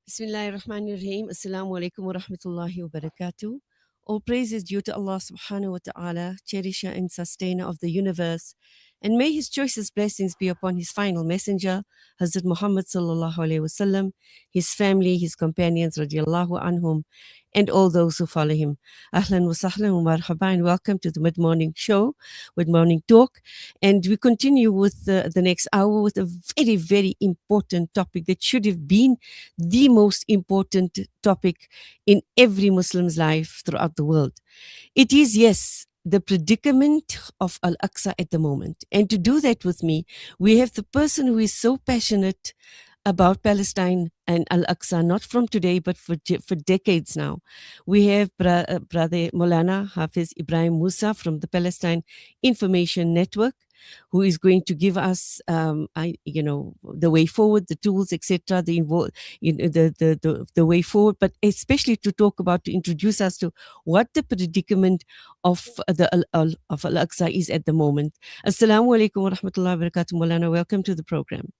Bismillahirrahmanirrahim. Assalamu alaikum wa rahmatullahi wa barakatuh. All praise is due to Allah subhanahu wa ta'ala, cherisher and sustainer of the universe. And may his choicest blessings be upon his final messenger, Hazrat Muhammad sallallahu alayhi wasallam, his family, his companions, radiallahu anhum, and all those who follow him. Ahlan wa sahlan wa marhaba, and welcome to the mid-morning show, mid-morning talk. And we continue with the next hour with a very, very important topic that should have been the most important topic in every Muslim's life throughout the world. It is, yes, the predicament of Al-Aqsa at the moment. And to do that with me, we have the person who is so passionate about Palestine and Al-Aqsa, not from today, but for decades now. We have Brother Moulana Hafiz Ebrahim Moosa from the Palestine Information Network, who is going to give us, the way forward, the tools, etc., the way forward, but especially to introduce us to what the predicament of of Al-Aqsa is at the moment. Assalamu alaikum wa rahmatullahi wa barakatuh, Moulana. Welcome to the program.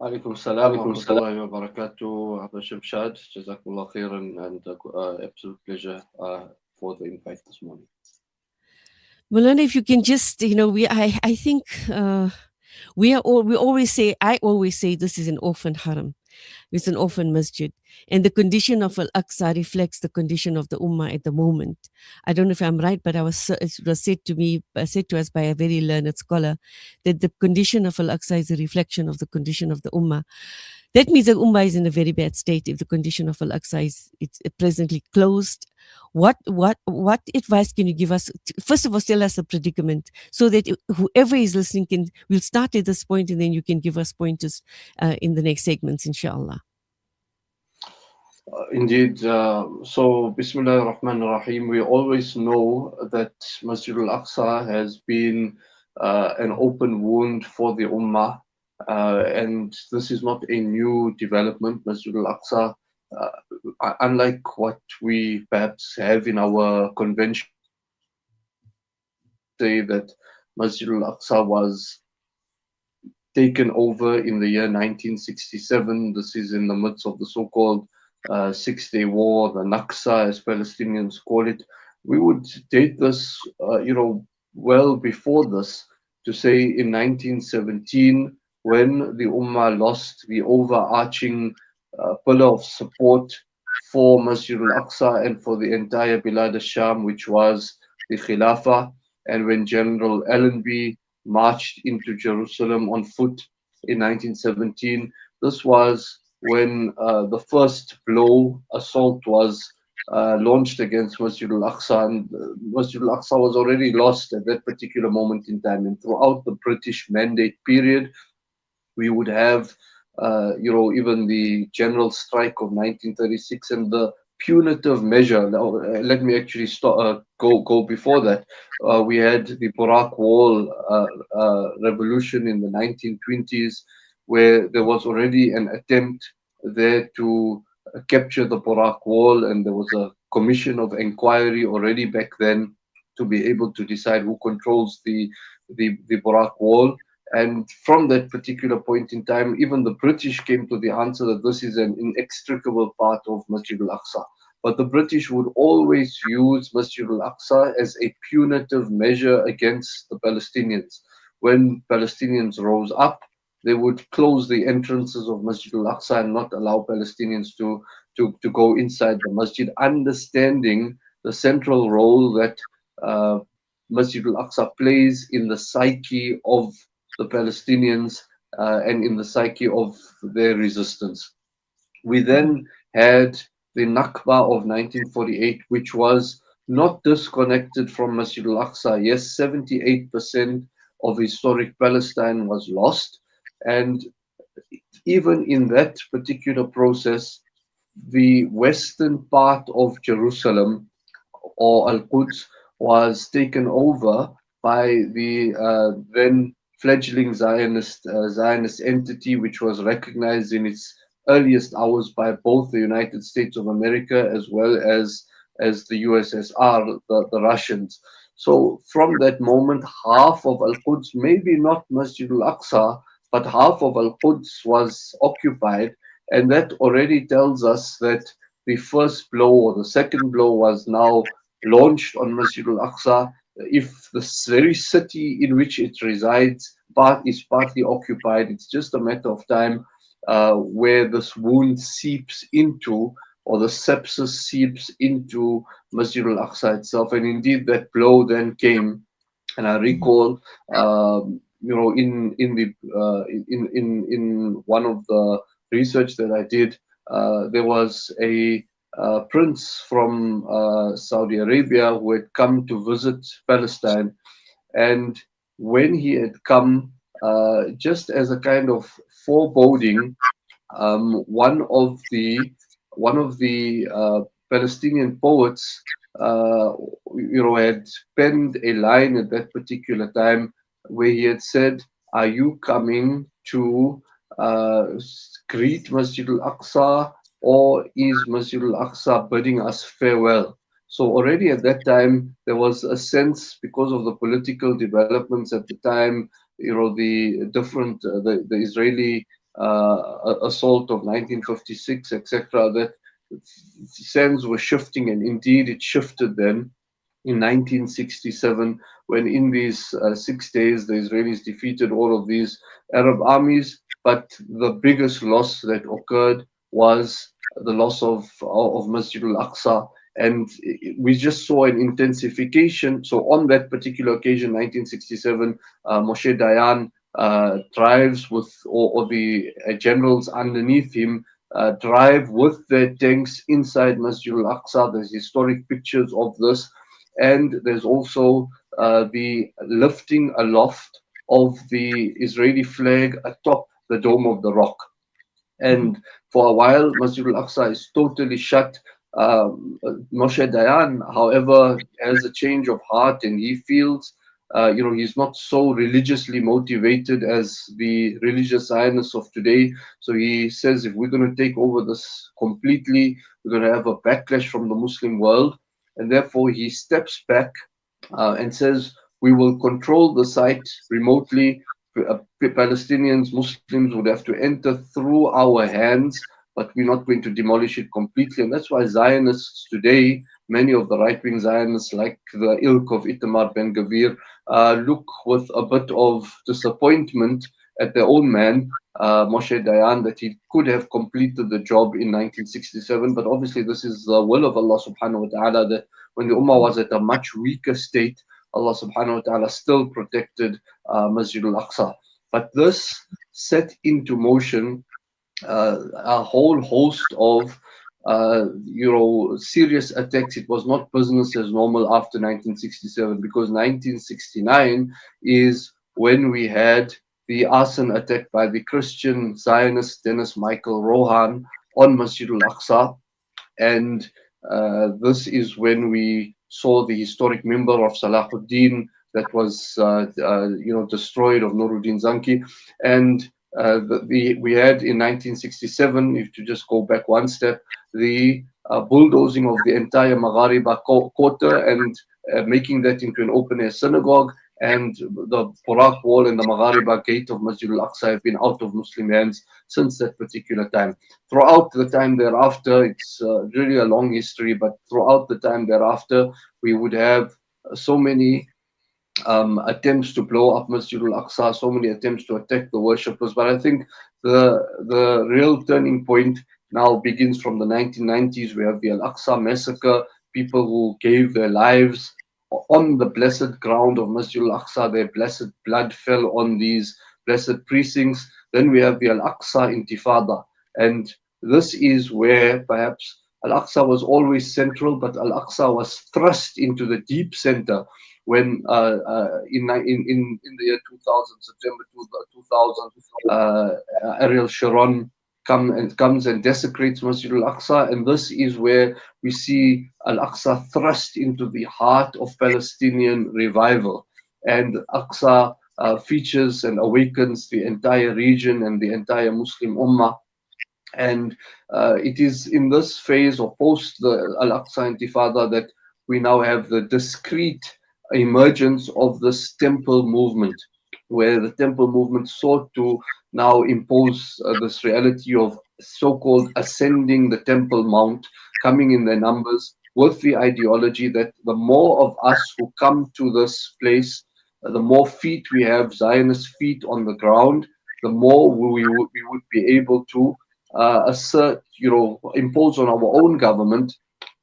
Alaikum salam wa rahmatullahi wa barakatuh, Abba Shamshad. Jazakallah khairan, and absolute pleasure for the invite this morning. Moulana, if you can just, I think I always say this is an orphan haram. It's an orphan masjid. And the condition of Al-Aqsa reflects the condition of the Ummah at the moment. I don't know if I'm right, but it was said to us by a very learned scholar that the condition of Al-Aqsa is a reflection of the condition of the Ummah. That means the Ummah is in a very bad state if the condition of Al-Aqsa is presently closed. What advice can you give us? First of all, tell us the predicament so that whoever is listening we'll start at this point and then you can give us pointers in the next segments, inshallah. Indeed. So, Bismillah ar-Rahman ar-Rahim. We always know that Masjid al-Aqsa has been an open wound for the Ummah. And this is not a new development. Masjid al-Aqsa, unlike what we perhaps have in our convention, say that Masjid al-Aqsa was taken over in the year 1967. This is in the midst of the so-called Six-Day War, the Naksa, as Palestinians call it. We would date this, well before this, to say in 1917, when the Ummah lost the overarching pillar of support for Masjid al-Aqsa and for the entire Bilad al-Sham, which was the Khilafah, and when General Allenby marched into Jerusalem on foot in 1917, this was when the first blow assault was launched against Masjid al-Aqsa, and Masjid al-Aqsa was already lost at that particular moment in time. And throughout the British Mandate period, we would have, even the general strike of 1936 and the punitive measure. Now, let me actually go before that. We had the Burak Wall revolution in the 1920s, where there was already an attempt there to capture the Burak Wall, and there was a commission of inquiry already back then to be able to decide who controls the Burak Wall. And from that particular point in time, even the British came to the answer that this is an inextricable part of Masjid al-Aqsa. But the British would always use Masjid al-Aqsa as a punitive measure against the Palestinians. When Palestinians rose up, they would close the entrances of Masjid al-Aqsa and not allow Palestinians to go inside the masjid, understanding the central role that Masjid al-Aqsa plays in the psyche of the Palestinians and in the psyche of their resistance. We then had the Nakba of 1948, which was not disconnected from Masjid al-Aqsa. Yes, 78% of historic Palestine was lost. And even in that particular process, the western part of Jerusalem, or Al-Quds, was taken over by the then fledgling Zionist entity, which was recognized in its earliest hours by both the United States of America as well as the USSR, the Russians. So from that moment, half of Al-Quds, maybe not Masjid al-Aqsa, but half of Al-Quds was occupied, and that already tells us that the first blow or the second blow was now launched on Masjid al-Aqsa. If the very city in which it resides is partly occupied, it's just a matter of time where this wound seeps into, or the sepsis seeps into Masjid al-Aqsa itself. And indeed, that blow then came. And I recall, in one of the research that I did, there was a prince from Saudi Arabia who had come to visit Palestine, and when he had come, just as a kind of foreboding, um, one of the one of the Palestinian poets, uh, had penned a line at that particular time where he had said, "Are you coming to greet Masjid al-Aqsa, or is Masjid al-Aqsa bidding us farewell?" So already at that time there was a sense, because of the political developments at the time, the different the Israeli assault of 1956, etc., that sands were shifting, and indeed it shifted then in 1967, when in these 6 days the Israelis defeated all of these Arab armies. But the biggest loss that occurred was the loss of Masjid al-Aqsa. And we just saw an intensification. So on that particular occasion, 1967, Moshe Dayan drives with, or the generals underneath him drive with their tanks inside Masjid al-Aqsa. There's historic pictures of this, and there's also the lifting aloft of the Israeli flag atop the Dome of the Rock. And for a while, Masjid al-Aqsa is totally shut. Moshe Dayan, however, has a change of heart, and he feels, he's not so religiously motivated as the religious Zionists of today. So he says, if we're going to take over this completely, we're going to have a backlash from the Muslim world. And therefore, he steps back and says, we will control the site remotely. Palestinians, Muslims would have to enter through our hands, but we're not going to demolish it completely. And that's why Zionists today, many of the right-wing Zionists, like the ilk of Itamar Ben-Gvir, look with a bit of disappointment at their own man, Moshe Dayan, that he could have completed the job in 1967. But obviously this is the will of Allah subhanahu wa ta'ala, that when the Ummah was at a much weaker state, Allah subhanahu wa ta'ala still protected Masjid al-Aqsa. But this set into motion a whole host of serious attacks. It was not business as normal after 1967, because 1969 is when we had the arson attack by the Christian Zionist Dennis Michael Rohan on Masjid al-Aqsa. And this is when we saw the historic member of Salahuddin that was destroyed, of Nuruddin Zanki. And we had in 1967, if to just go back one step, the bulldozing of the entire Maghariba quarter and making that into an open-air synagogue. And the Burak wall and the Maghariba gate of Masjid al-Aqsa have been out of Muslim hands since that particular time. Throughout the time thereafter, it's really a long history, but throughout the time thereafter, we would have so many attempts to blow up Masjid al-Aqsa, so many attempts to attack the worshippers. But I think the real turning point now begins from the 1990s. We have the Al-Aqsa massacre, people who gave their lives on the blessed ground of Masjid al-Aqsa. Their blessed blood fell on these blessed precincts. Then we have the Al-Aqsa Intifada. And this is where perhaps Al-Aqsa was always central, but Al-Aqsa was thrust into the deep center when in the year 2000, September 2000, Ariel Sharon comes and desecrates Masjid al-Aqsa. And this is where we see Al-Aqsa thrust into the heart of Palestinian revival. And Aqsa features and awakens the entire region and the entire Muslim Ummah. And it is in this phase, or post the Al-Aqsa Intifada, that we now have the discrete emergence of this temple movement. where the temple movement sought to now impose this reality of so-called ascending the temple mount, coming in their numbers, with the ideology that the more of us who come to this place, the more feet we have, Zionist feet on the ground, the more we would be able to assert, impose on our own government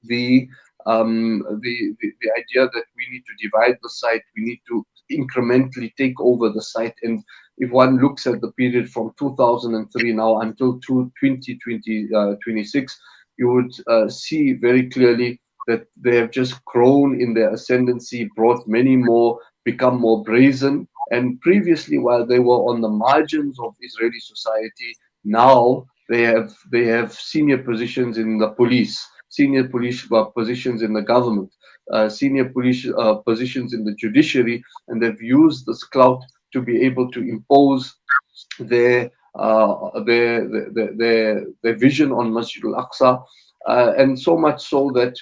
the, the idea that we need to divide the site, we need to incrementally take over the site. And if one looks at the period from 2003 now until 2026, you would see very clearly that they have just grown in their ascendancy, brought many more, become more brazen. And previously, while they were on the margins of Israeli society, now they have senior positions in the police, senior police positions in the government, senior police positions in the judiciary, and they've used this clout to be able to impose their their vision on Masjid al-Aqsa, and so much so that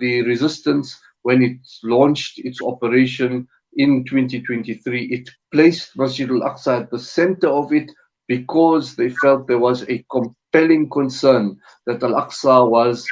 the resistance, when it launched its operation in 2023, it placed Masjid al-Aqsa at the center of it because they felt there was a compelling concern that Al-Aqsa was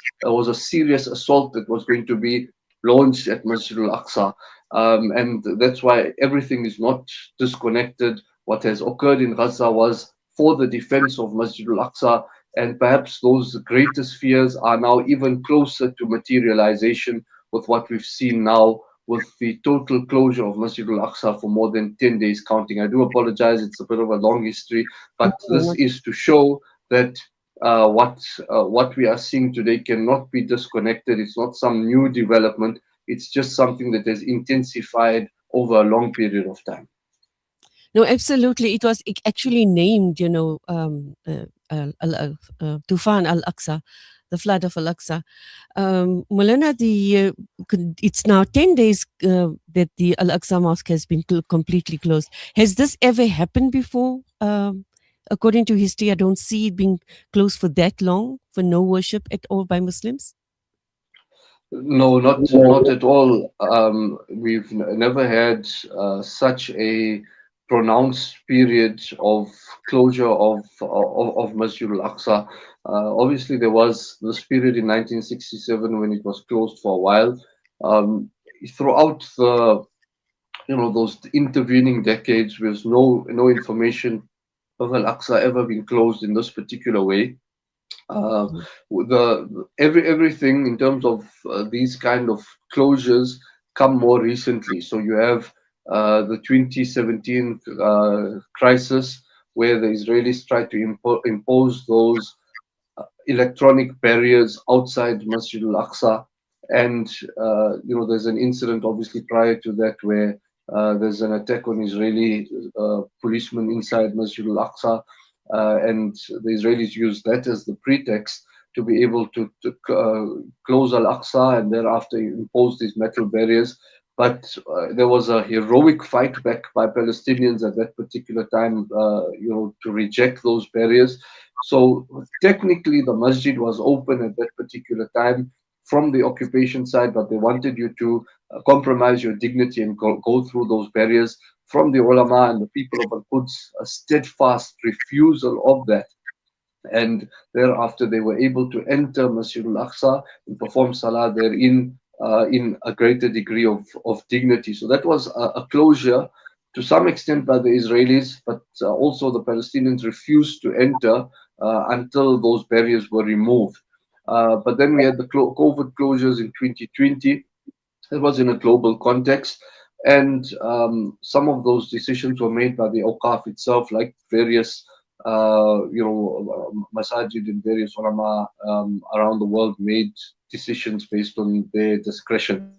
a serious assault that was going to be launched at Masjid al-Aqsa. And that's why everything is not disconnected. What has occurred in Gaza was for the defense of Masjid al-Aqsa, and perhaps those greatest fears are now even closer to materialization with what we've seen now with the total closure of Masjid al-Aqsa for more than 10 days counting. I do apologize, it's a bit of a long history, but this is to show that what we are seeing today cannot be disconnected. It's not some new development. It's just something that has intensified over a long period of time. No, absolutely. It was actually named, Tufan Al-Aqsa, the flood of Al-Aqsa. Moulana, it's now 10 days that the Al-Aqsa Mosque has been completely closed. Has this ever happened before? According to history, I don't see it being closed for that long, for no worship at all by Muslims. No, not at all. We've never had such a pronounced period of closure of Masjid al-Aqsa. Obviously, there was this period in 1967 when it was closed for a while. Throughout those intervening decades, there's no information of Al-Aqsa ever being closed in this particular way. Everything in terms of these kind of closures come more recently. So you have the 2017 crisis, where the Israelis tried to impose those electronic barriers outside Masjid al-Aqsa, and there's an incident obviously prior to that where there's an attack on Israeli policemen inside Masjid al-Aqsa. And the Israelis used that as the pretext to be able to close Al-Aqsa and thereafter impose these metal barriers. But there was a heroic fight back by Palestinians at that particular time, to reject those barriers. So technically, the masjid was open at that particular time from the occupation side, but they wanted you to compromise your dignity and go through those barriers. From the ulama and the people of Al-Quds, a steadfast refusal of that. And thereafter, they were able to enter Masjid al-Aqsa and perform salah therein in a greater degree of dignity. So that was a closure to some extent by the Israelis, but also the Palestinians refused to enter until those barriers were removed. But then we had the COVID closures in 2020. It was in a global context. And some of those decisions were made by the Awqaf itself, like various, masajid and various ulama around the world made decisions based on their discretion.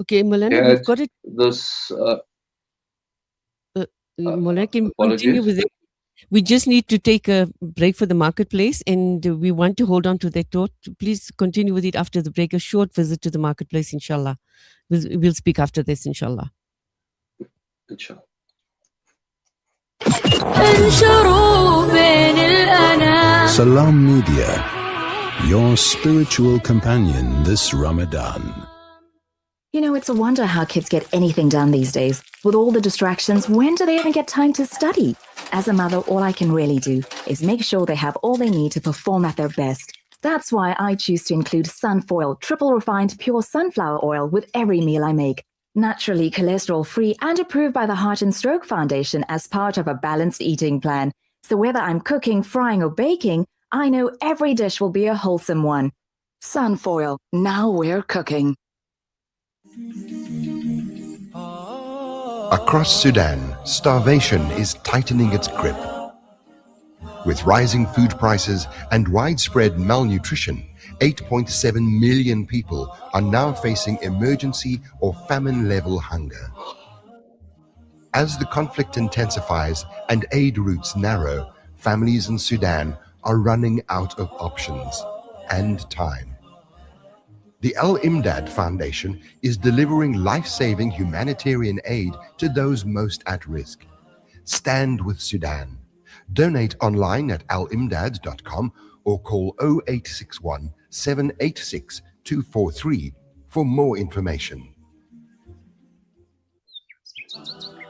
Okay, Moulana, we've got it. This. Moulana, can continue with it? We just need to take a break for the marketplace, and we want to hold on to that thought. Please continue with it after the break. A short visit to the marketplace, inshallah. We'll speak after this, inshallah. Inshallah. Salam Media, your spiritual companion this Ramadan. You know, it's a wonder how kids get anything done these days. With all the distractions, when do they even get time to study? As a mother, all I can really do is make sure they have all they need to perform at their best. That's why I choose to include Sunfoil, triple refined pure sunflower oil with every meal I make. Naturally cholesterol-free and approved by the Heart and Stroke Foundation as part of a balanced eating plan. So whether I'm cooking, frying or baking, I know every dish will be a wholesome one. Sunfoil, now we're cooking. Across Sudan, starvation is tightening its grip. With rising food prices and widespread malnutrition, 8.7 million people are now facing emergency or famine-level hunger. As the conflict intensifies and aid routes narrow, families in Sudan are running out of options and time. The Al-Imdad Foundation is delivering life-saving humanitarian aid to those most at risk. Stand with Sudan. Donate online at alimdad.com or call 0861 786 243 for more information.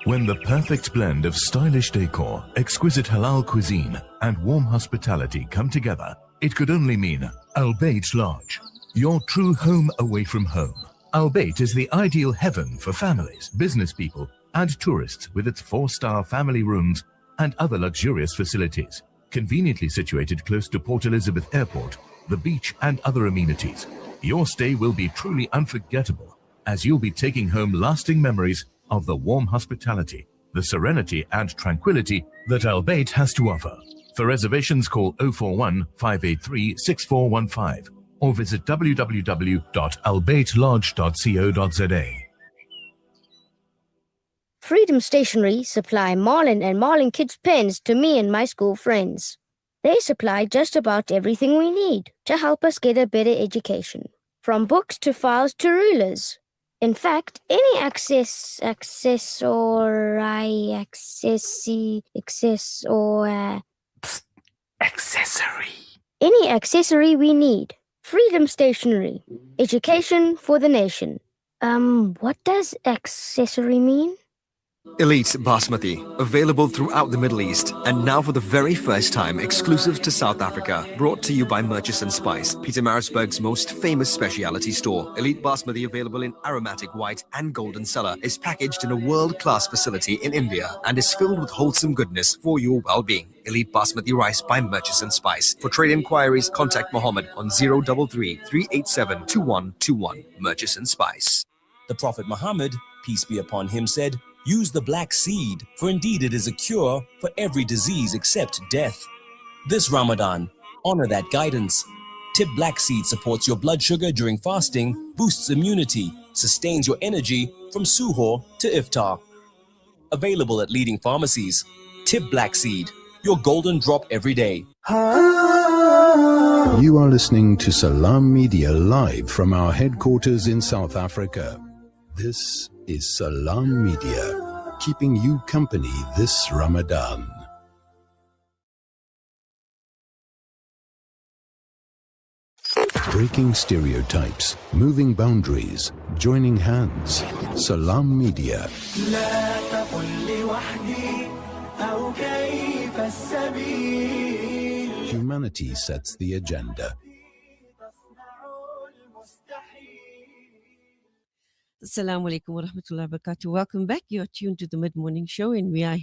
When the perfect blend of stylish decor, exquisite halal cuisine, and warm hospitality come together, it could only mean Al Bayt Lodge, your true home away from home. Al Bayt is the ideal heaven for families, business people, and tourists with its 4-star family rooms and other luxurious facilities, conveniently situated close to Port Elizabeth Airport, the beach, and other amenities. Your stay will be truly unforgettable, as you'll be taking home lasting memories of the warm hospitality, the serenity and tranquility that Al Bayt has to offer. For reservations, call 041 583 6415 or visit www.albaytlodge.co.za. Freedom Stationery supply Marlin and Marlin Kids pens to me and my school friends. They supply just about everything we need to help us get a better education, from books to files to rulers. In fact, any any accessory we need. Freedom Stationery. Education for the nation. What does accessory mean? Elite Basmati, available throughout the Middle East, and now for the very first time exclusive to South Africa, brought to you by Murchison Spice, Pietermaritzburg's most famous specialty store. Elite Basmati, available in aromatic white and golden cellar, is packaged in a world-class facility in India and is filled with wholesome goodness for your well-being. Elite Basmati rice by Murchison Spice. For trade inquiries, contact Mohammed on 033 387 2121. Murchison Spice. The Prophet Muhammad, peace be upon him, said, "Use the black seed, for indeed it is a cure for every disease except death." This Ramadan, honor that guidance. Tip Black Seed supports your blood sugar during fasting, boosts immunity, sustains your energy from suhoor to iftar. Available at leading pharmacies. Tip Black Seed, your golden drop every day. You are listening to Salam Media live from our headquarters in South Africa. This is Salam Media, keeping you company this Ramadan. Breaking stereotypes, moving boundaries, joining hands. Salam Media. Humanity sets the agenda. Assalamu alaikum wa rahmatullahi wa barakatuh. Welcome back. You are tuned to the Mid-Morning Show, and we are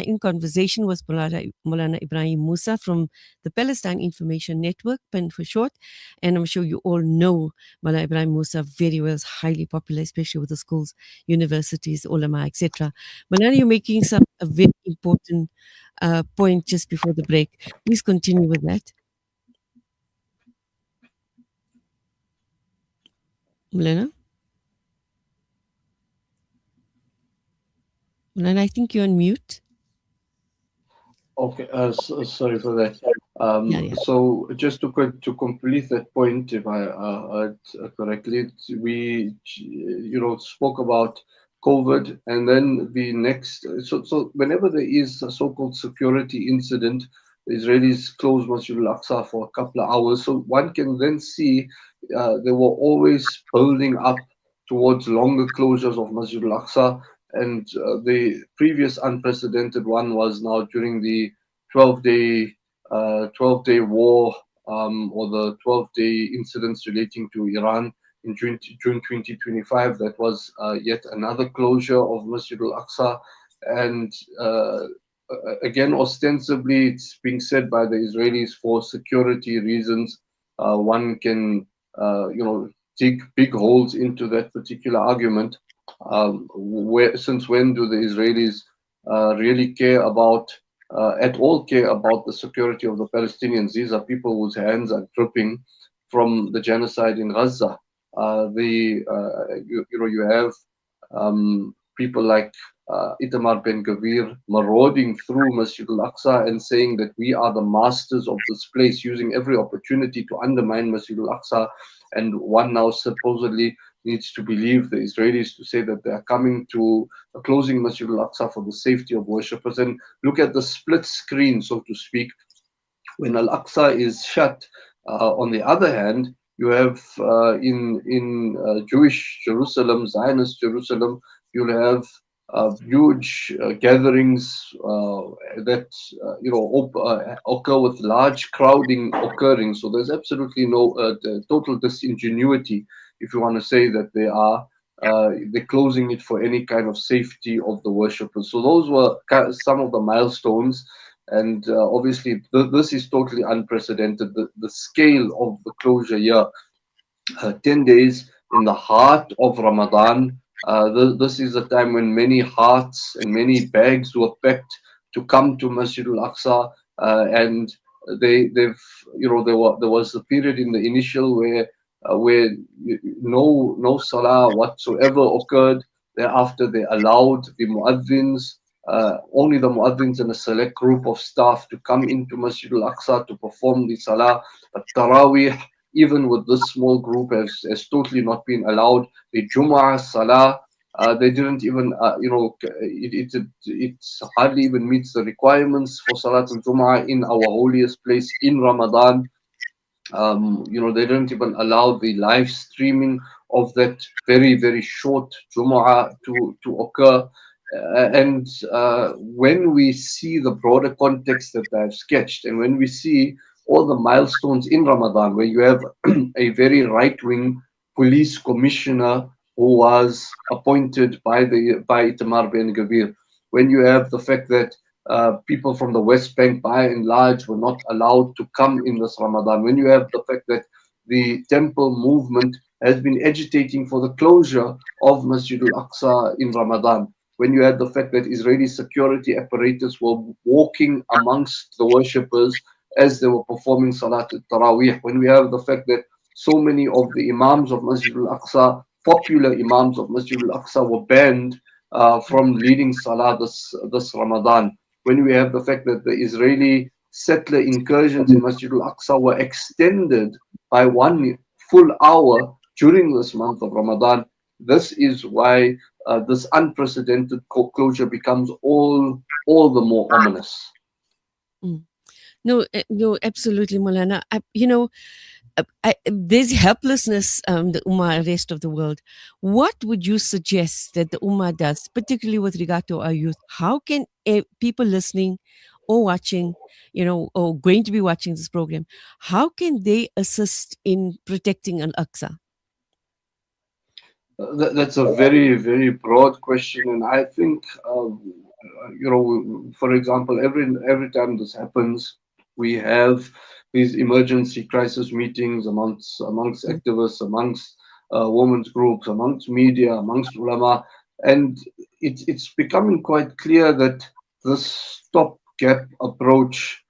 in conversation with Moulana Ebrahim Moosa from the Palestine Information Network, PIN for short. And I'm sure you all know Moulana Ebrahim Moosa very well. Is highly popular, especially with the schools, universities, ulama, etc. Moulana, you're making a very important point just before the break. Please continue with that. Moulana? And I think you're on mute. Okay, sorry for that. Yeah. So just to complete that point, if I heard correctly, we spoke about COVID, and then the next. So whenever there is a so-called security incident, the Israelis close Masjid Al-Aqsa for a couple of hours. So one can then see they were always building up towards longer closures of Masjid al-Aqsa. And the previous unprecedented one was now during the 12-day war, or the 12-day incidents relating to Iran in June 2025. That was yet another closure of Masjid al-Aqsa. And again, ostensibly, it's being said by the Israelis for security reasons. One can, dig big holes into that particular argument. Since when do the Israelis really care about, at all care about the security of the Palestinians? These are people whose hands are dripping from the genocide in Gaza. You have people like Itamar Ben Gavir marauding through Masjid al-Aqsa and saying that we are the masters of this place, using every opportunity to undermine Masjid al-Aqsa. And one now supposedly needs to believe the Israelis to say that they are coming to closing Masjid al-Aqsa for the safety of worshippers. And look at the split screen, so to speak. When Al-Aqsa is shut, on the other hand, you have in Jewish Jerusalem, Zionist Jerusalem, you'll have huge gatherings that occur with large crowding occurring. So there's absolutely no total disingenuity if you want to say that they're closing it for any kind of safety of the worshippers. So those were some of the milestones. And obviously, this is totally unprecedented. The scale of the closure here, 10 days in the heart of Ramadan. This is a time when many hearts and many bags were packed to come to Masjid al-Aqsa, and there was a period in the initial where no salah whatsoever occurred. Thereafter, they allowed the muadhins, only the muadhins and a select group of staff, to come into Masjid al-Aqsa to perform the salah. But Taraweeh, even with this small group, has totally not been allowed. The Jumu'ah salah, they didn't even, it hardly even meets the requirements for Salat al-Jumu'ah in our holiest place in Ramadan. They didn't even allow the live streaming of that very, very short Jumu'ah to occur. And when we see the broader context that I've sketched, and when we see all the milestones in Ramadan, where you have a very right-wing police commissioner who was appointed by Itamar Ben Gavir, when you have the fact that people from the West Bank, by and large, were not allowed to come in this Ramadan, when you have the fact that the temple movement has been agitating for the closure of Masjid al-Aqsa in Ramadan, when you had the fact that Israeli security apparatus were walking amongst the worshippers as they were performing Salat al-Taraweeh, when we have the fact that so many of the imams of Masjid al-Aqsa, popular imams of Masjid al-Aqsa, were banned from leading Salah this Ramadan, when we have the fact that the Israeli settler incursions in Masjid al-Aqsa were extended by 1 full hour during this month of Ramadan. This is why this unprecedented closure becomes all the more ominous. No, absolutely, Moulana. There's helplessness, the Ummah, rest of the world. What would you suggest that the Ummah does, particularly with regard to our youth? How can people listening or watching, or going to be watching this program, how can they assist in protecting Al-Aqsa? That's a very, very broad question, and I think, for example, every time this happens, we have these emergency crisis meetings amongst activists, amongst women's groups, amongst media, amongst ulama, and it's becoming quite clear that this stopgap approach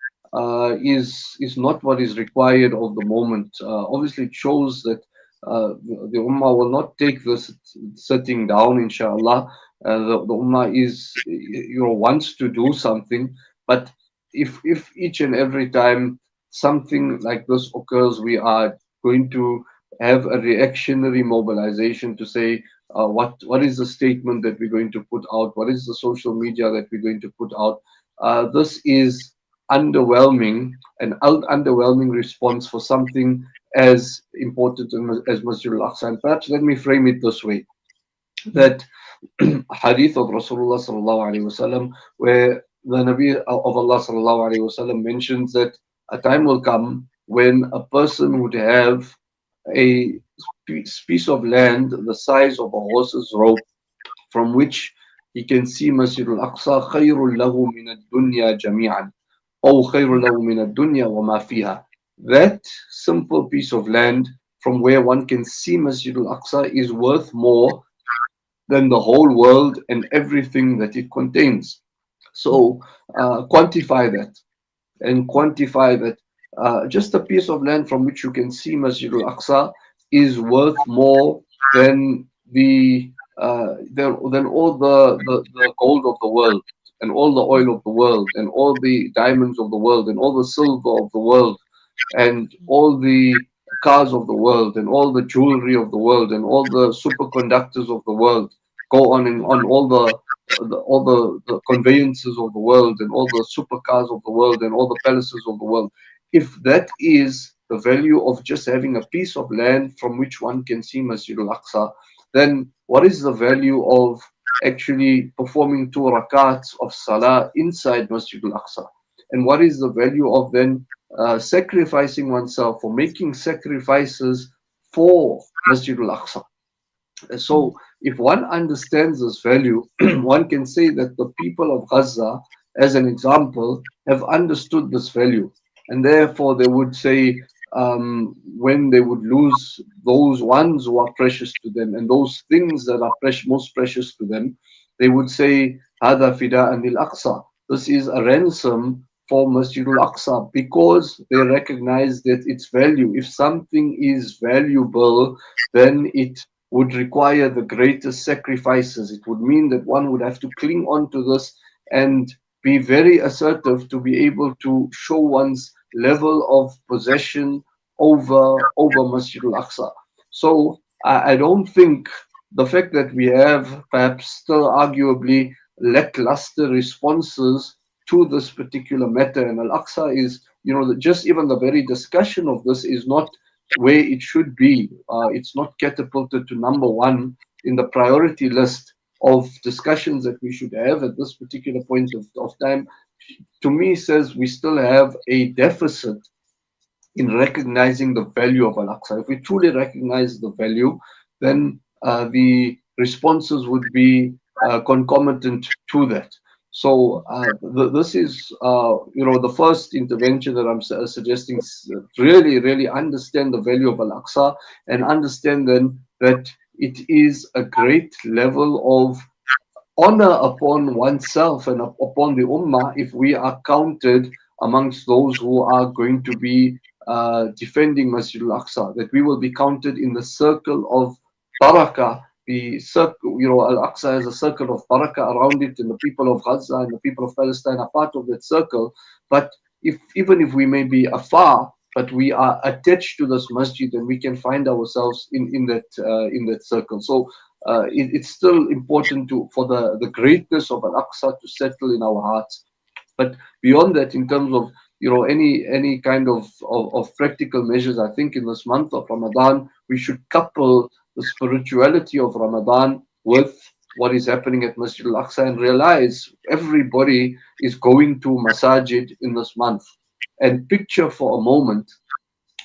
is not what is required of the moment. Obviously, it shows that the Ummah will not take this sitting down, inshallah. The Ummah wants to do something, but if each and every time something like this occurs, we are going to have a reactionary mobilization to say what is the statement that we're going to put out, what is the social media that we're going to put out. This is underwhelming, underwhelming response for something as important as Masjid al-Aqsa. And perhaps let me frame it this way, that hadith of Rasulullah sallallahu alaihi wasallam, where the Nabi of Allah sallallahu alaihi wasallam mentions that a time will come when a person would have a piece of land the size of a horse's rope, from which he can see Masjid al-Aqsa. خَيْرٌ لَهُ مِنَ الدُّنْيَا جَمِيعًا أو خَيْرٌ لَهُ مِنَ الدُّنْيا وَمَا فِيهَا. That simple piece of land from where one can see Masjid al-Aqsa is worth more than the whole world and everything that it contains. So quantify that, and quantify that just a piece of land from which you can see Masjid al-Aqsa is worth more than than all the gold of the world, and all the oil of the world, and all the diamonds of the world, and all the silver of the world, and all the cars of the world, and all the jewelry of the world, and all the superconductors of the world. Go on and on, all the conveyances of the world, and all the supercars of the world, and all the palaces of the world. If that is the value of just having a piece of land from which one can see Masjid al-Aqsa, then what is the value of actually performing 2 rakats of salah inside Masjid al-Aqsa? And what is the value of then sacrificing oneself, or making sacrifices for Masjid al-Aqsa? So if one understands this value, one can say that the people of Gaza, as an example, have understood this value. And therefore they would say, when they would lose those ones who are precious to them, and those things that are most precious to them, they would say, هَذَا فِدَاءً لِلْأَقْصَى. This is a ransom for Masjid al-Aqsa, because they recognize that its value. If something is valuable, then it would require the greatest sacrifices. It would mean that one would have to cling on to this and be very assertive to be able to show one's level of possession over Masjid al-Aqsa. So I don't think the fact that we have perhaps still arguably lackluster responses to this particular matter, and Al-Aqsa is, just even the very discussion of this is not where it should be. It's not catapulted to number 1 in the priority list of discussions that we should have at this particular point of time. To me, says we still have a deficit in recognizing the value of Al-Aqsa. If we truly recognize the value, then the responses would be concomitant to that. So this is, the first intervention that I'm suggesting. Really understand the value of Al-Aqsa, and understand then that it is a great level of honor upon oneself and upon the Ummah if we are counted amongst those who are going to be defending Masjid al-Aqsa, that we will be counted in the circle of barakah. The circle, Al-Aqsa has a circle of barakah around it, and the people of Gaza and the people of Palestine are part of that circle. But even if we may be afar, but we are attached to this masjid, and we can find ourselves in that circle. So it's still important for the greatness of Al-Aqsa to settle in our hearts. But beyond that, in terms of any kind of practical measures, I think in this month of Ramadan we should couple the spirituality of Ramadan with what is happening at Masjid al-Aqsa, and realize everybody is going to masajid in this month. And picture for a moment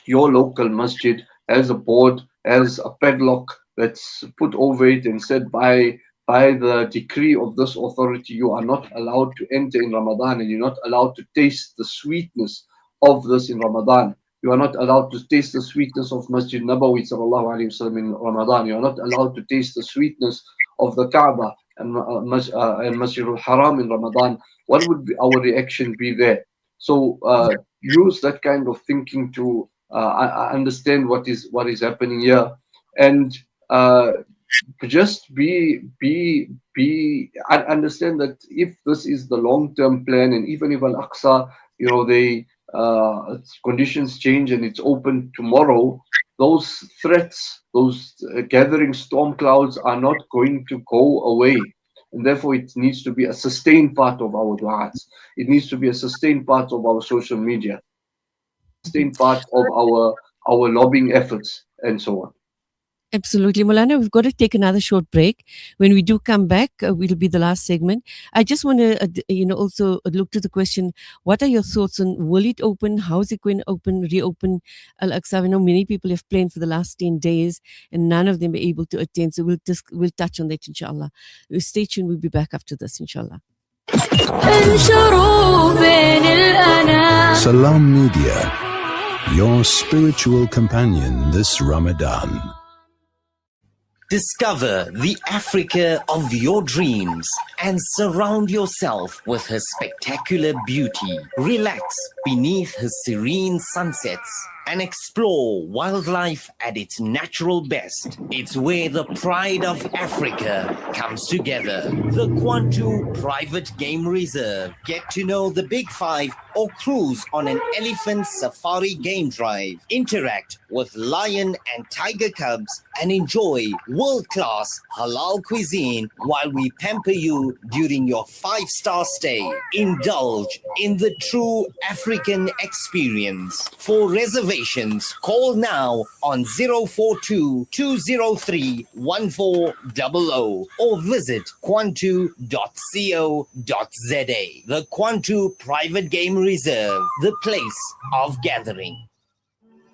your local masjid has a board, has a padlock that's put over it and said, by the decree of this authority, you are not allowed to enter in Ramadan, and you're not allowed to taste the sweetness of this in Ramadan. You are not allowed to taste the sweetness of Masjid Nabawi sallallahu alaihi wasallam in Ramadan. You are not allowed to taste the sweetness of the Kaaba and Masjid al-Haram in Ramadan. What would our reaction be there? So use that kind of thinking to understand what is happening here, and just understand that if this is the long-term plan, and even if Al-Aqsa, conditions change and it's open tomorrow, those threats, those gathering storm clouds are not going to go away. And therefore, it needs to be a sustained part of our du'ats. It needs to be a sustained part of our social media, sustained part of our lobbying efforts, and so on. Absolutely. Moulana, we've got to take another short break. When we do come back, will be the last segment. I just want to, also look to the question, what are your thoughts on, will it open? How is it going to reopen Al-Aqsa? I know many people have planned for the last 10 days and none of them are able to attend. So we'll touch on that, inshallah. Stay tuned. We'll be back after this, inshallah. Salam Media, your spiritual companion this Ramadan. Discover the Africa of your dreams and surround yourself with her spectacular beauty. Relax beneath her serene sunsets and explore wildlife at its natural best. It's where the pride of Africa comes together. The Kwantu Private Game Reserve. Get to know the Big Five or cruise on an elephant safari game drive. Interact with lion and tiger cubs and enjoy world-class halal cuisine while we pamper you during your 5-star stay. Indulge in the true African experience. For reservations, call now on 042-203-1400 or visit kwantu.co.za. The Kwantu Private Game Reserve, the place of gathering.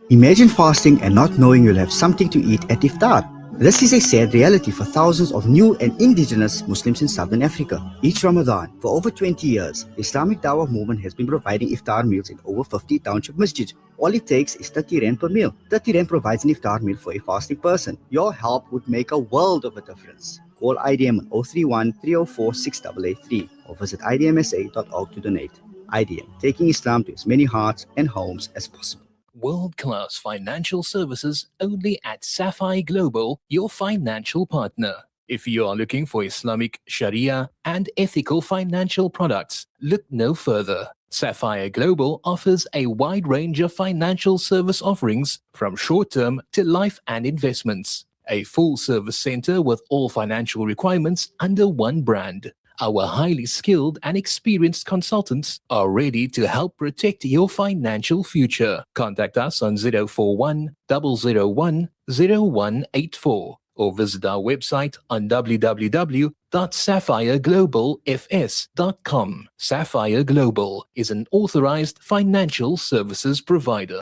Imagine fasting and not knowing you'll have something to eat at iftar. This is a sad reality for thousands of new and indigenous Muslims in Southern Africa. Each Ramadan, for over 20 years, the Islamic Dawah movement has been providing iftar meals in over 50 township masjids. All it takes is 30 Rand per meal. 30 Rand provides an iftar meal for a fasting person. Your help would make a world of a difference. Call IDM 031 304 6883 or visit idmsa.org to donate. IDM, taking Islam to as many hearts and homes as possible. World-class financial services only at Sapphire Global, your financial partner. If you are looking for Islamic Sharia and ethical financial products, look no further. Sapphire Global offers a wide range of financial service offerings from short-term to life and investments. A full-service center with all financial requirements under one brand. Our highly skilled and experienced consultants are ready to help protect your financial future. Contact us on 041 001 0184 or visit our website on www.sapphireglobalfs.com. Sapphire Global is an authorized financial services provider.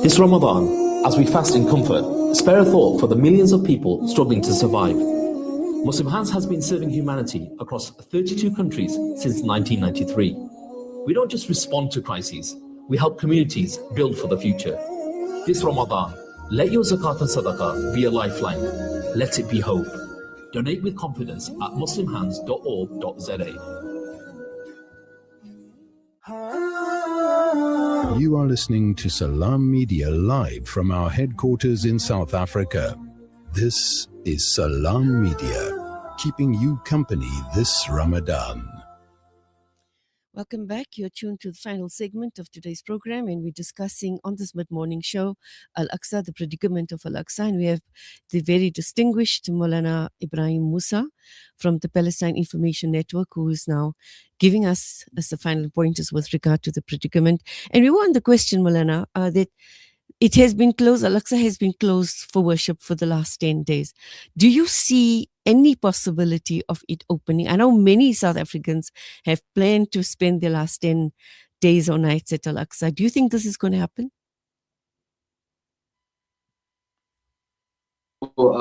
This Ramadan, as we fast in comfort, spare a thought for the millions of people struggling to survive. Muslim Hands has been serving humanity across 32 countries since 1993. We don't just respond to crises, we help communities build for the future. This Ramadan, let your zakat and sadaqah be a lifeline. Let it be hope. Donate with confidence at muslimhands.org.za. You are listening to Salam Media live from our headquarters in South Africa. This is Salam Media, keeping you company this Ramadan. Welcome back. You're tuned to the final segment of today's program, and we're discussing on this mid-morning show Al-Aqsa, the predicament of Al-Aqsa, and we have the very distinguished Moulana Ebrahim Moosa from the Palestine Information Network, who is now giving us as the final pointers with regard to the predicament. And we want the question, Moulana, that it has been closed, Al-Aqsa has been closed for worship for the last 10 days. Do you see any possibility of it opening? I know many South Africans have planned to spend their last 10 days or nights at Al-Aqsa. Do you think this is going to happen? There's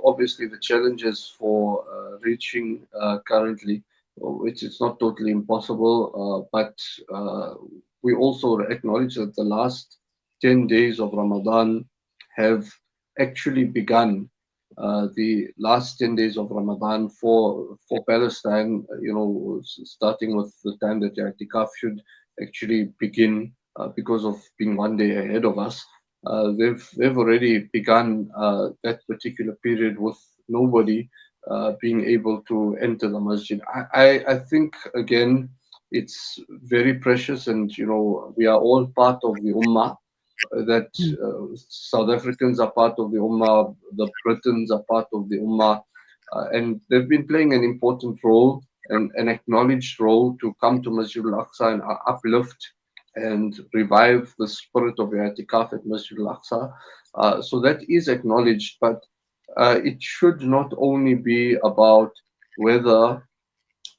obviously the challenges for reaching currently, which is not totally impossible, but we also acknowledge that the last 10 days of Ramadan have actually begun. The last 10 days of Ramadan for Palestine, starting with the time that the i'tikaf should actually begin because of being one day ahead of us. They've already begun that particular period with nobody being able to enter the masjid. I think, again, it's very precious, and we are all part of the Ummah. That South Africans are part of the Ummah, the Britons are part of the Ummah, and they've been playing an important role, and an acknowledged role, to come to Masjid al-Aqsa and uplift and revive the spirit of i'tikaf at Masjid al-Aqsa. So that is acknowledged, but it should not only be about whether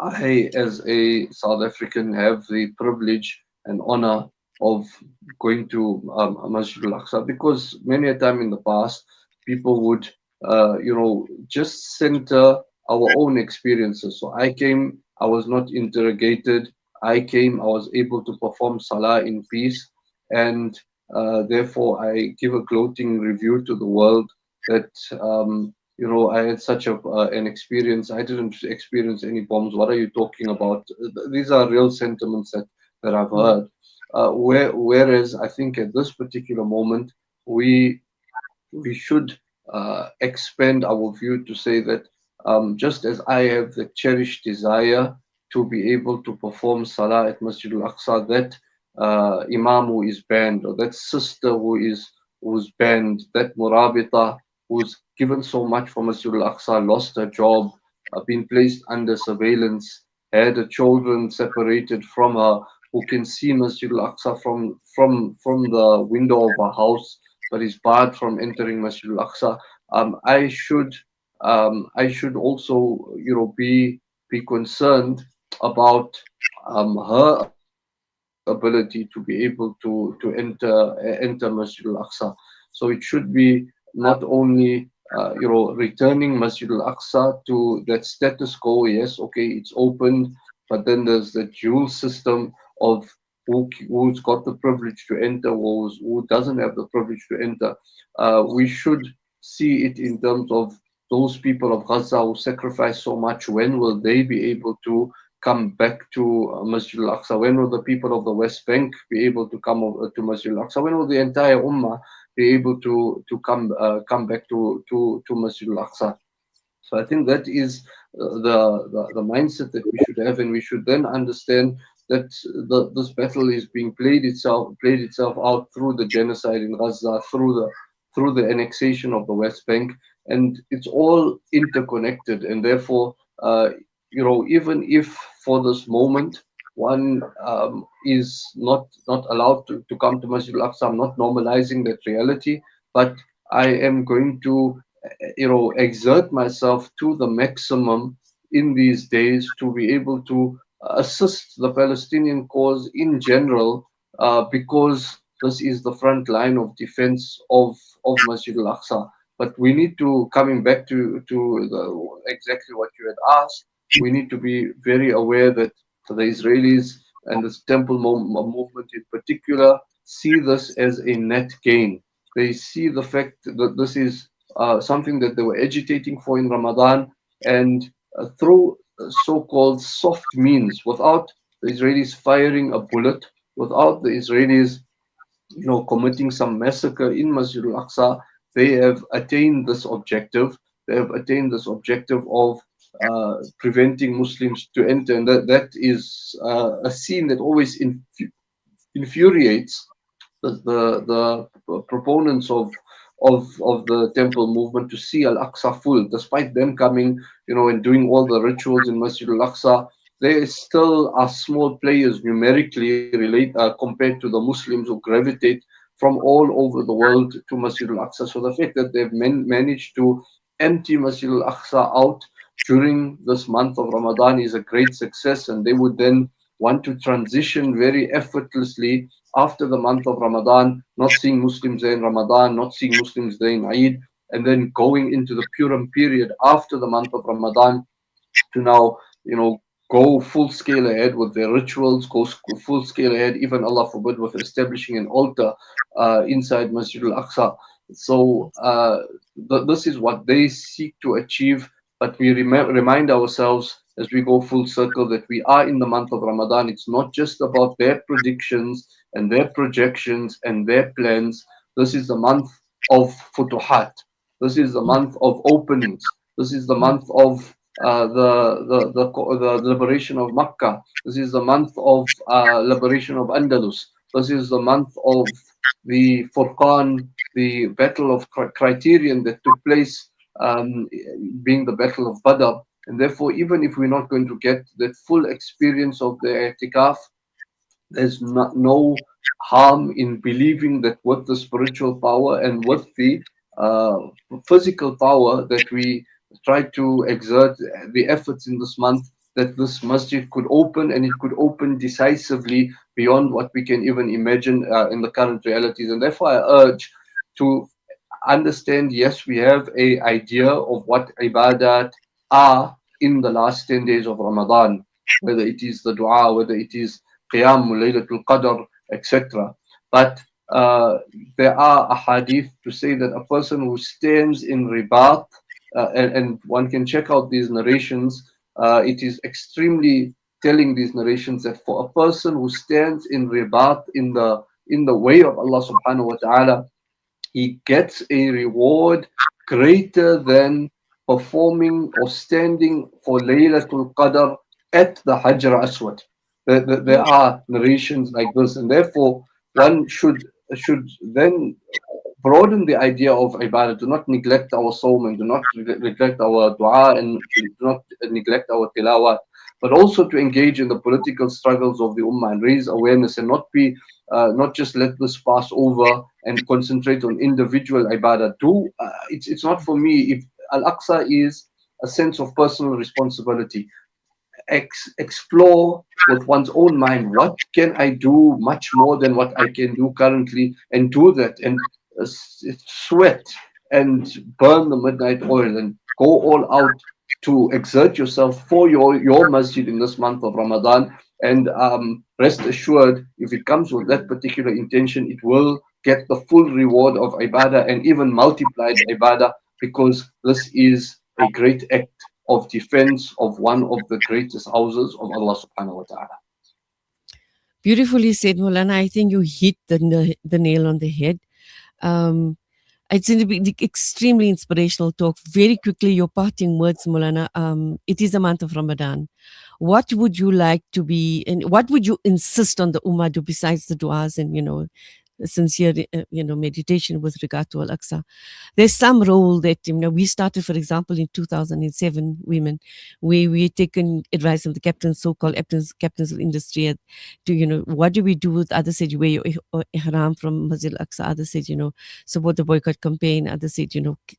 I, as a South African, have the privilege and honor of going to Masjid al-Aqsa, because many a time in the past, people would, just center our own experiences. So I came, I was not interrogated. I came, I was able to perform salah in peace, and therefore I give a gloating review to the world that I had such an experience. I didn't experience any bombs. What are you talking about? These are real sentiments that I've heard. Whereas I think at this particular moment, we should expand our view to say that just as I have the cherished desire to be able to perform salah at Masjid al-Aqsa, that imam who is banned, or that sister who's banned, that murabita who's given so much for Masjid al-Aqsa, lost her job, been placed under surveillance, had her children separated from her, who can see Masjid al-Aqsa from the window of her house, but is barred from entering Masjid al-Aqsa. I should also, be concerned about her ability to be able to enter Masjid al-Aqsa. So it should be not only returning Masjid al-Aqsa to that status quo. Yes, okay, it's open, but then there's the dual system of who's got the privilege to enter, who doesn't have the privilege to enter. We should see it in terms of those people of Gaza who sacrifice so much. When will they be able to come back to Masjid al-Aqsa? When will the people of the West Bank be able to come over to Masjid al-Aqsa? When will the entire Ummah be able to come back to Masjid al-Aqsa? So I think that is the mindset that we should have, and we should then understand that this battle is being played itself out through the genocide in Gaza, through the annexation of the West Bank, and it's all interconnected. And therefore, even if for this moment one is not allowed to come to Masjid al-Aqsa, I'm not normalizing that reality, but I am going to exert myself to the maximum in these days to be able to assist the Palestinian cause in general, because this is the front line of defense of Masjid al-Aqsa. But we need to, coming back to exactly what you had asked, we need to be very aware that the Israelis and this temple movement in particular see this as a net gain. They see the fact that this is something that they were agitating for in Ramadan, and through so-called soft means, without the Israelis firing a bullet, without the Israelis committing some massacre in Masjid al-Aqsa, they have attained this objective. They have attained this objective of preventing Muslims to enter, and that is a scene that always infuriates the proponents of the temple movement, to see Al-Aqsa full, despite them coming, and doing all the rituals in Masjid al-Aqsa. They still are small players numerically compared to the Muslims who gravitate from all over the world to Masjid al-Aqsa. So the fact that they've managed to empty Masjid al-Aqsa out during this month of Ramadan is a great success, and they would then want to transition very effortlessly after the month of Ramadan, not seeing Muslims there in Ramadan, not seeing Muslims there in Eid, and then going into the Purim period after the month of Ramadan to now, go full scale ahead with their rituals, go full scale ahead, even Allah forbid, with establishing an altar inside Masjid al-Aqsa. So this is what they seek to achieve, but we remind ourselves as we go full circle that we are in the month of Ramadan. It's not just about their predictions and their projections and their plans. This is the month of futuhat. This is the month of openings. This is the month of the liberation of Makkah. This is the month of liberation of Andalus. This is the month of the Furqan, the battle of Criterion that took place being the Battle of Badr. And therefore, even if we're not going to get that full experience of the i'tikaf, there's no harm in believing that with the spiritual power and with the uh, physical power that we try to exert the efforts in this month, that this masjid could open, and it could open decisively beyond what we can even imagine in the current realities. And therefore, I urge to understand, yes, we have a idea of what ibadat are in the last 10 days of Ramadan, whether it is the dua, whether it is Qiyam, Laylatul Qadr, etc. But there are ahadith to say that a person who stands in ribat, and one can check out these narrations, it is extremely telling, these narrations, that for a person who stands in ribat in the way of Allah subhanahu wa ta'ala, he gets a reward greater than performing or standing for Laylatul Qadr at the Hajar Aswad. There are narrations like this, and therefore one should then broaden the idea of ibadah. Do not neglect our sawm, and do not neglect our dua, and do not neglect our tilawat, but also to engage in the political struggles of the ummah and raise awareness, and not just let this pass over and concentrate on individual ibadah. It's not for me. If Al-Aqsa is a sense of personal responsibility, explore with one's own mind, what can I do much more than what I can do currently, and do that, and sweat and burn the midnight oil and go all out to exert yourself for your masjid in this month of Ramadan. And rest assured, if it comes with that particular intention, it will get the full reward of ibadah, and even multiplied ibadah, because this is a great act of defense of one of the greatest houses of Allah subhanahu wa ta'ala. Beautifully said, Moulana. I think you hit the nail on the head. It's going to be extremely inspirational talk. Very quickly, your parting words, Moulana. It is a month of Ramadan. What would you like to be, and what would you insist on the Ummah do besides the du'as and, sincere, meditation with regard to Al-Aqsa? There's some role that, we started, for example, in 2007, women, we taken advice from the captains, so-called captains of industry, to, what do we do with? Others said, you wear your ihram from Masjid Al-Aqsa. Others said, support the boycott campaign. Others said,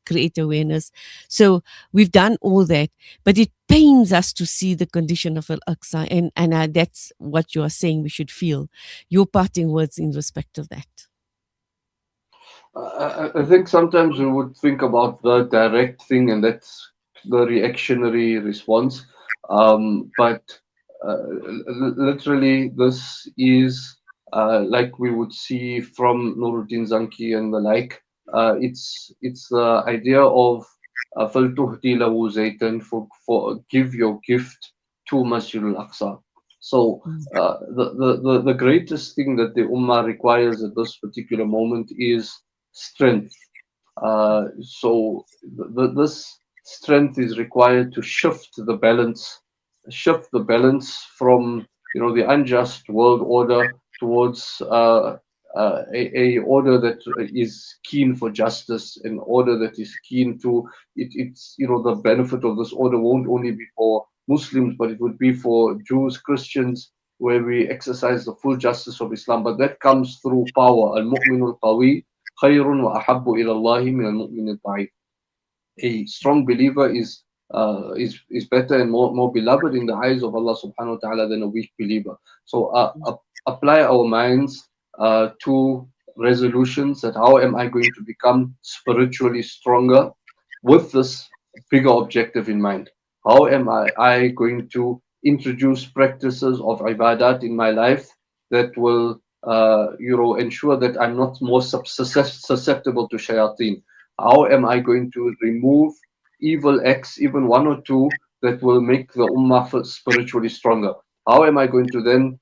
create awareness. So we've done all that, but it pains us to see the condition of Al-Aqsa, and that's what you are saying we should feel. Your parting words in respect of that. I think sometimes we would think about the direct thing, and that's the reactionary response. But literally, this is like we would see from Nuruddin Zanki and the like. It's the idea of فَلْتُهْدِي لَهُ زَيْتًا, for give your gift to Masjid Al-Aqsa. So the greatest thing that the Ummah requires at this particular moment is strength. So this strength is required to shift the balance from the unjust world order towards a order that is keen for justice, an order that is keen to it's the benefit of this order won't only be for Muslims, but it would be for Jews, Christians, where we exercise the full justice of Islam. But that comes through power. Al-mu'minu al-qawi khayrun wa ahabbu ila Allahi min al-mu'min al-da'if. A strong believer is better and more beloved in the eyes of Allah subhanahu wa ta'ala than a weak believer. So apply our minds to resolutions that how am I going to become spiritually stronger with this bigger objective in mind. How am I going to introduce practices of ibadat in my life that will ensure that I'm not more susceptible to shayateen? How am I going to remove evil acts, even one or two, that will make the ummah spiritually stronger? How am I going to then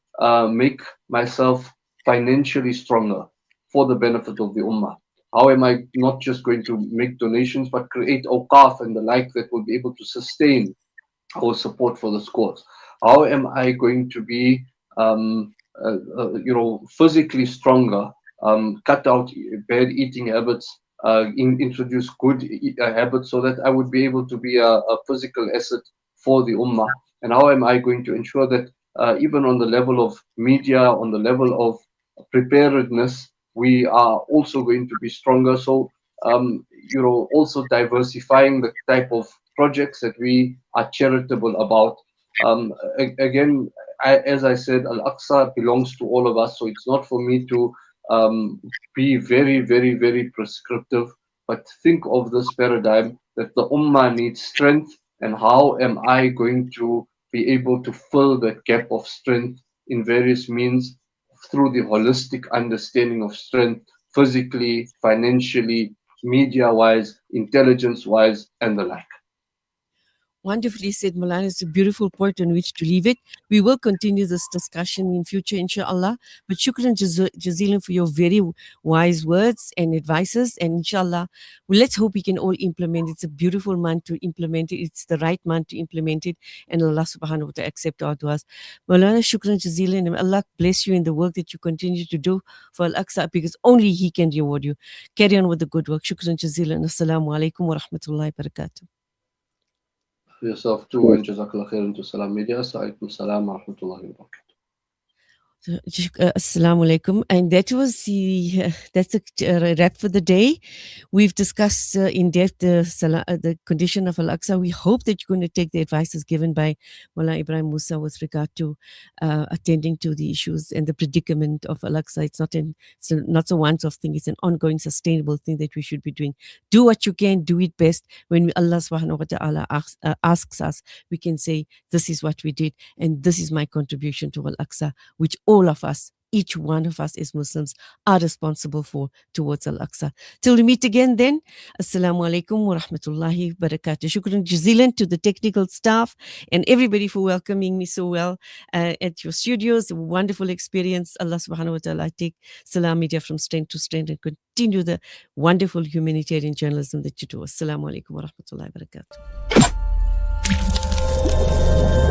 make myself financially stronger for the benefit of the ummah? How am I not just going to make donations, but create awqaf and the like that will be able to sustain our support for this cause? How am I going to be, physically stronger, cut out bad eating habits, introduce good habits so that I would be able to be a physical asset for the Ummah? And how am I going to ensure that even on the level of media, on the level of preparedness, we are also going to be stronger? So, also diversifying the type of projects that we are charitable about. Again, as I said, Al-Aqsa belongs to all of us, so it's not for me to be very, very, very prescriptive, but think of this paradigm that the Ummah needs strength, and how am I going to be able to fill that gap of strength in various means through the holistic understanding of strength, physically, financially, media-wise, intelligence-wise, and the like. Wonderfully said, Moulana. It's a beautiful point on which to leave it. We will continue this discussion in future, inshallah. But shukran jazilan for your very wise words and advices. And inshallah, let's hope we can all implement it. It's a beautiful month to implement it. It's the right month to implement it. And Allah subhanahu wa ta'ala accept our du'as. Moulana, shukran jazilan. And Allah bless you in the work that you continue to do for Al-Aqsa, because only He can reward you. Carry on with the good work. Shukran jazilan. Assalamu alaikum wa rahmatullahi wa barakatuh. Yourself too, and Jazakallah khairan to Salam Media. Assalamualaikum salam wa rahmatullahi wa barakatuh. Assalamu alaikum. And that was that's a wrap for the day. We've discussed in depth the condition of Al-Aqsa. We hope that you're going to take the advices given by Moulana Ebrahim Moosa with regard to attending to the issues and the predicament of Al-Aqsa. It's not a once-off thing. It's an ongoing, sustainable thing that we should be doing. Do what you can, do it best. When Allah subhanahu wa ta'ala asks us, we can say, this is what we did, and this is my contribution to Al-Aqsa, which all of us, each one of us as Muslims, are responsible for towards Al-Aqsa. Till we meet again then, Assalamu alaikum wa rahmatullahi wa barakatuh. Shukran jazilan to the technical staff and everybody for welcoming me so well at your studios. A wonderful experience. Allah subhanahu wa ta'ala take Salam Media from strength to strength and continue the wonderful humanitarian journalism that you do. Assalamu alaikum wa rahmatullahi wa barakatuh.